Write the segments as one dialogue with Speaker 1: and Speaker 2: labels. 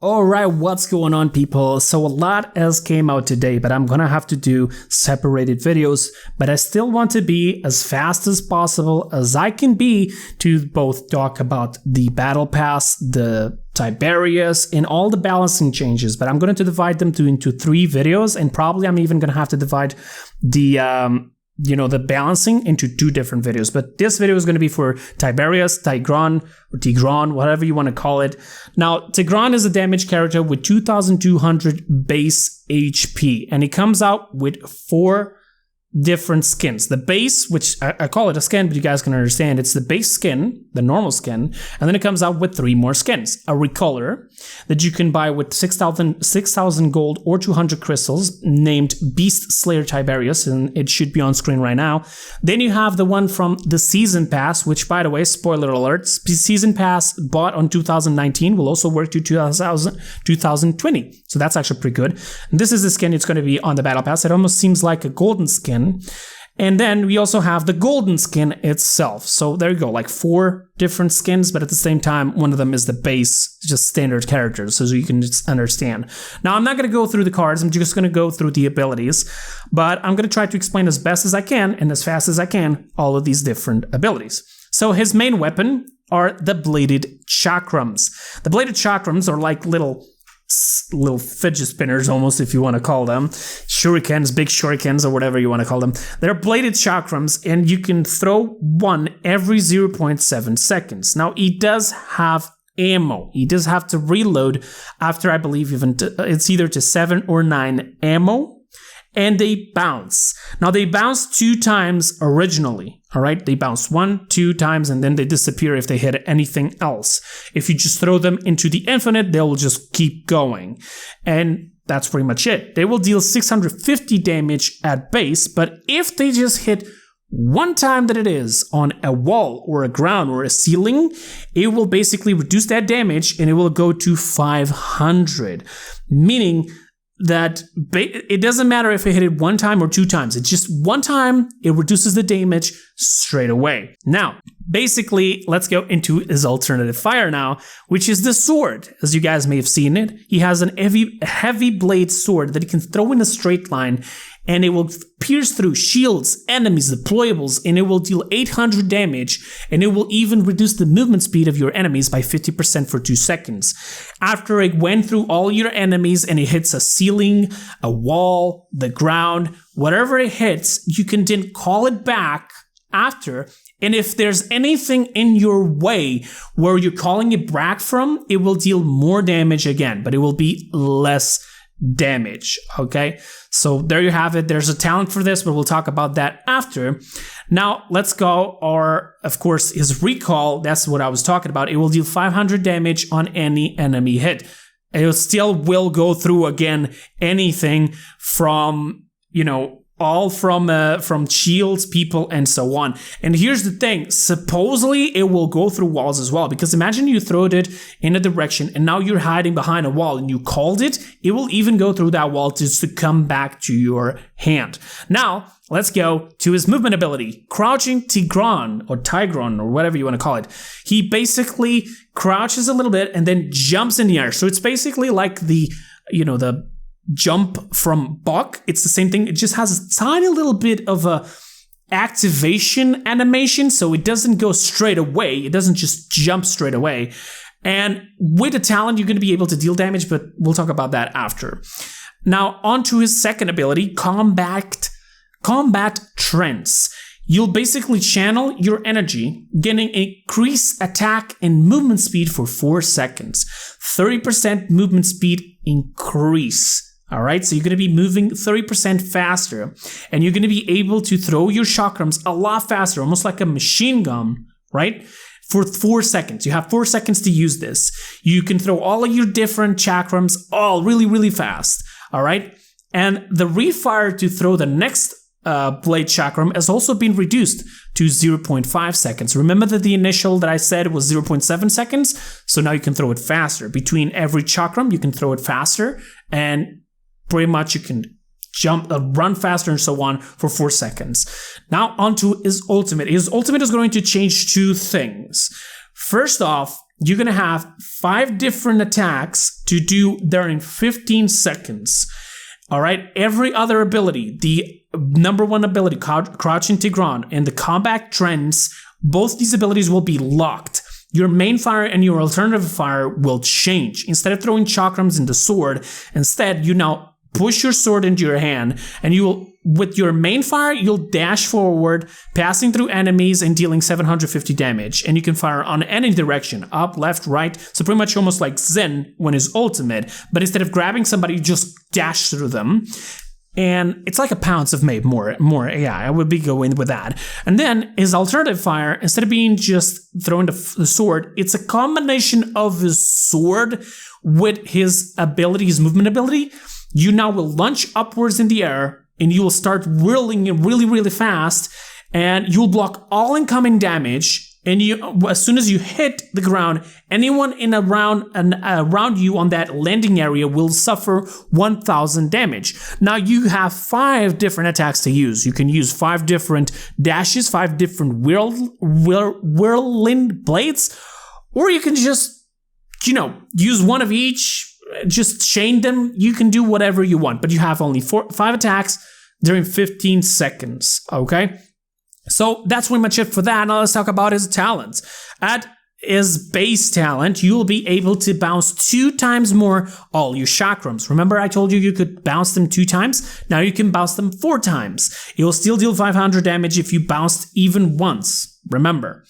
Speaker 1: Alright, what's going on, people? So a lot else came out today, but I'm gonna have to do separated videos, but I still want to be as fast as possible as I can be to both talk about the battle pass, the Tiberius, and all the balancing changes, but I'm going to divide them into 3 videos, and probably I'm even gonna have to divide the balancing into 2 different videos. But this video is going to be for Tiberius, Tigran, whatever you want to call it. Now, Tigran is a damage character with 2200 base HP, and he comes out with 4 different skins. The base, which I call it a skin, but you guys can understand, it's the base skin, the normal skin, and then it comes out with 3 more skins. A recolor that you can buy with 6,000 gold or 200 crystals, named Beast Slayer Tiberius, and it should be on screen right now. Then you have the one from the Season Pass, which, by the way, spoiler alert, Season Pass bought on 2019 will also work to 2020, so that's actually pretty good. And this is the skin, it's going to be on the Battle Pass. It almost seems like a golden skin. And then we also have the golden skin itself. So there you go, like 4 different skins, but at the same time, one of them is the base, just standard characters, so you can just understand. Now, I'm not going to go through the cards, I'm just going to go through the abilities, but I'm going to try to explain as best as I can and as fast as I can all of these different abilities. So his main weapon are the bladed chakrams. The bladed chakrams are like little fidget spinners, almost, if you want to call them shurikens, big shurikens, or whatever you want to call them. They're bladed chakrams, and you can throw one every 0.7 seconds. Now, he does have ammo. He does have to reload after, I believe, it's either to 7 or 9 ammo. And they bounce. Now, they bounce 2 times originally, all right? They bounce 1, 2 times, and then they disappear if they hit anything else. If you just throw them into the infinite, they'll just keep going. And that's pretty much it. They will deal 650 damage at base, but if they just hit 1 time that it is on a wall or a ground or a ceiling, it will basically reduce that damage and it will go to 500, meaning that it doesn't matter if it hit it 1 time or 2 times. It's just 1 time, it reduces the damage straight away. Now, basically, let's go into his alternative fire now, which is the sword. As you guys may have seen it, he has an heavy blade sword that he can throw in a straight line, and it will pierce through shields, enemies, deployables, and it will deal 800 damage, and it will even reduce the movement speed of your enemies by 50% for 2 seconds. After it went through all your enemies and it hits a ceiling, a wall, the ground, whatever it hits, you can then call it back after. And if there's anything in your way where you're calling it back from, it will deal more damage again, but it will be less damage, okay? So there you have it. There's a talent for this, but we'll talk about that after. Now, let's go, of course, his recall, that's what I was talking about. It will deal 500 damage on any enemy hit. It still will go through, again, anything from, all from shields, people, and so on. And here's the thing, supposedly it will go through walls as well, because imagine you throw it in a direction and now you're hiding behind a wall and you called it, it will even go through that wall just to come back to your hand. Now, let's go to his movement ability, Crouching Tigran, or whatever you want to call it. He basically crouches a little bit and then jumps in the air. So it's basically like the jump from Buck. It's the same thing. It just has a tiny little bit of a activation animation, so it doesn't go straight away. It doesn't just jump straight away. And with a talent, you're going to be able to deal damage, but we'll talk about that after. Now, on to his second ability, Combat Trance. You'll basically channel your energy, getting increased attack and movement speed for 4 seconds. 30% movement speed increase. All right, so you're going to be moving 30% faster, and you're going to be able to throw your chakrams a lot faster, almost like a machine gun, right? For 4 seconds. You have 4 seconds to use this. You can throw all of your different chakrams all really, really fast. All right, and the refire to throw the next blade chakram has also been reduced to 0.5 seconds. Remember that the initial that I said was 0.7 seconds? So now you can throw it faster. Between every chakram, you can throw it faster, and pretty much you can run faster and so on for 4 seconds. Now onto his ultimate. His ultimate is going to change 2 things. First off, you're going to have 5 different attacks to do there in 15 seconds. All right, every other ability, the number 1 ability, Crouching Tigran, and the combat trends, both these abilities will be locked. Your main fire and your alternative fire will change. Instead of throwing chakrams in the sword, instead you now push your sword into your hand, and you will, with your main fire, you'll dash forward, passing through enemies and dealing 750 damage. And you can fire on any direction, up, left, right. So pretty much almost like Zen when his ultimate, but instead of grabbing somebody, you just dash through them. And it's like a pounce of maybe more. Yeah, I would be going with that. And then his alternative fire, instead of being just throwing the sword, it's a combination of his sword with his ability, his movement ability. You now will launch upwards in the air, and you will start whirling really, really fast, and you'll block all incoming damage. And as soon as you hit the ground, anyone around you on that landing area will suffer 1,000 damage. Now you have 5 different attacks to use. You can use 5 different dashes, 5 different whirling blades, or you can just, use one of each. Just chain them. You can do whatever you want, but you have only 5 attacks during 15 seconds. Okay. So that's pretty much it for that. Now let's talk about his talents. At his base talent, you'll be able to bounce 2 times more all your chakrams. Remember I told you could bounce them 2 times? Now you can bounce them 4 times. You'll still deal 500 damage if you bounced even once. Remember.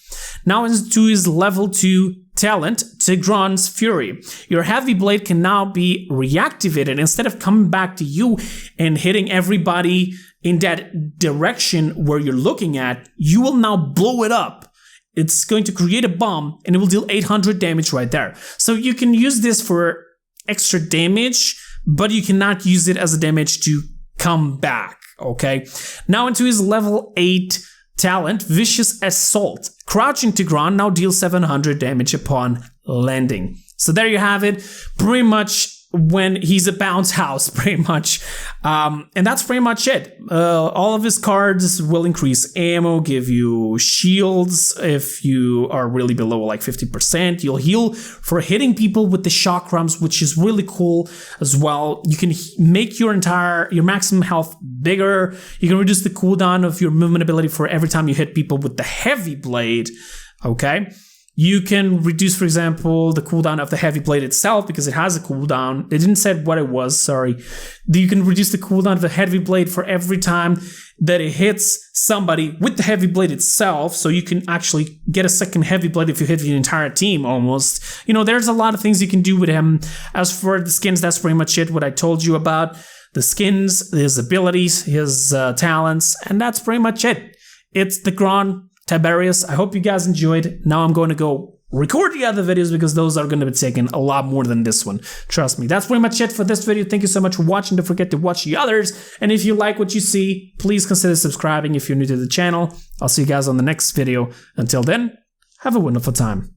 Speaker 1: Now into his level 2 talent, Tigran's Fury. Your heavy blade can now be reactivated. Instead of coming back to you and hitting everybody in that direction where you're looking at, you will now blow it up. It's going to create a bomb, and it will deal 800 damage right there. So you can use this for extra damage, but you cannot use it as a damage to come back, okay? Now into his level 8 talent, Vicious Assault. Crouching Tigran now deals 700 damage upon landing. So there you have it. Pretty much when he's a bounce house, pretty much. And that's pretty much it. All of his cards will increase ammo, give you shields if you are really below like 50%. You'll heal for hitting people with the chakrams, which is really cool as well. You can make your maximum health bigger. You can reduce the cooldown of your movement ability for every time you hit people with the heavy blade. Okay. You can reduce, for example, the cooldown of the heavy blade itself because it has a cooldown. They didn't say what it was, sorry. You can reduce the cooldown of the heavy blade for every time that it hits somebody with the heavy blade itself. So you can actually get a second heavy blade if you hit the entire team almost. There's a lot of things you can do with him. As for the skins, that's pretty much it, what I told you about. The skins, his abilities, his talents, and that's pretty much it. It's the Grand Tiberius. I hope you guys enjoyed. Now I'm going to go record the other videos because those are going to be taking a lot more than this one. Trust me. That's pretty much it for this video. Thank you so much for watching. Don't forget to watch the others. And if you like what you see, please consider subscribing if you're new to the channel. I'll see you guys on the next video. Until then, have a wonderful time.